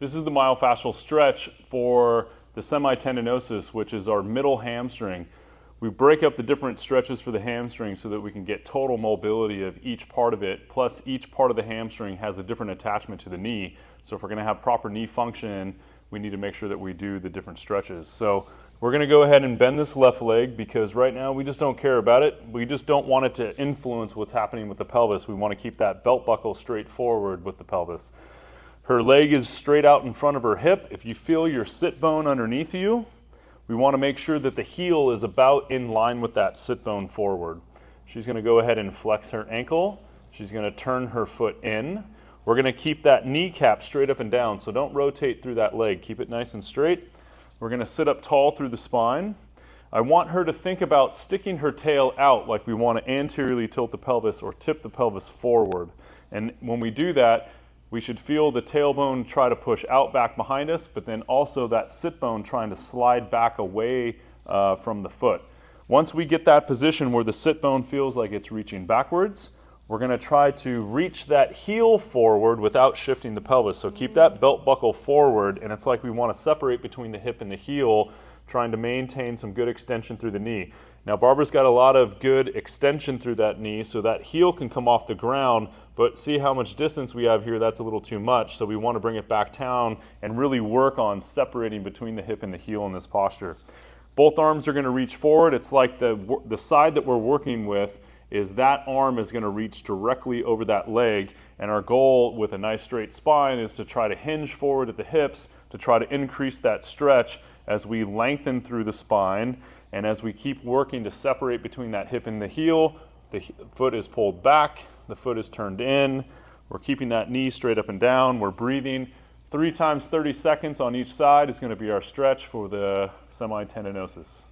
This is the myofascial stretch for the semitendinosus, which is our middle hamstring. We break up the different stretches for the hamstring so that we can get total mobility of each part of it, plus each part of the hamstring has a different attachment to the knee. So if we're going to have proper knee function, we need to make sure that we do the different stretches. So we're going to go ahead and bend this left leg because right now we just don't care about it. We just don't want it to influence what's happening with the pelvis. We want to keep that belt buckle straight forward with the pelvis. Her leg is straight out in front of her hip. If you feel your sit bone underneath you, we want to make sure that the heel is about in line with that sit bone forward. She's going to go ahead and flex her ankle. She's going to turn her foot in. We're going to keep that kneecap straight up and down, so don't rotate through that leg. Keep it nice and straight. We're going to sit up tall through the spine. I want her to think about sticking her tail out like we want to anteriorly tilt the pelvis or tip the pelvis forward. And when we do that, we should feel the tailbone try to push out back behind us, but then also that sit bone trying to slide back away from the foot. Once we get that position where the sit bone feels like it's reaching backwards, we're going to try to reach that heel forward without shifting the pelvis. So keep that belt buckle forward, and it's like we want to separate between the hip and the heel, trying to maintain some good extension through the knee. Now Barbara's got a lot of good extension through that knee, so that heel can come off the ground, but see how much distance we have here, that's a little too much, so we want to bring it back down and really work on separating between the hip and the heel in this posture. Both arms are going to reach forward. It's like the side that we're working with is that arm is going to reach directly over that leg, and our goal with a nice straight spine is to try to hinge forward at the hips to try to increase that stretch as we lengthen through the spine, and as we keep working to separate between that hip and the heel, the foot is pulled back, the foot is turned in, we're keeping that knee straight up and down, we're breathing. 3 times 30 seconds on each side is going to be our stretch for the semitendinosus.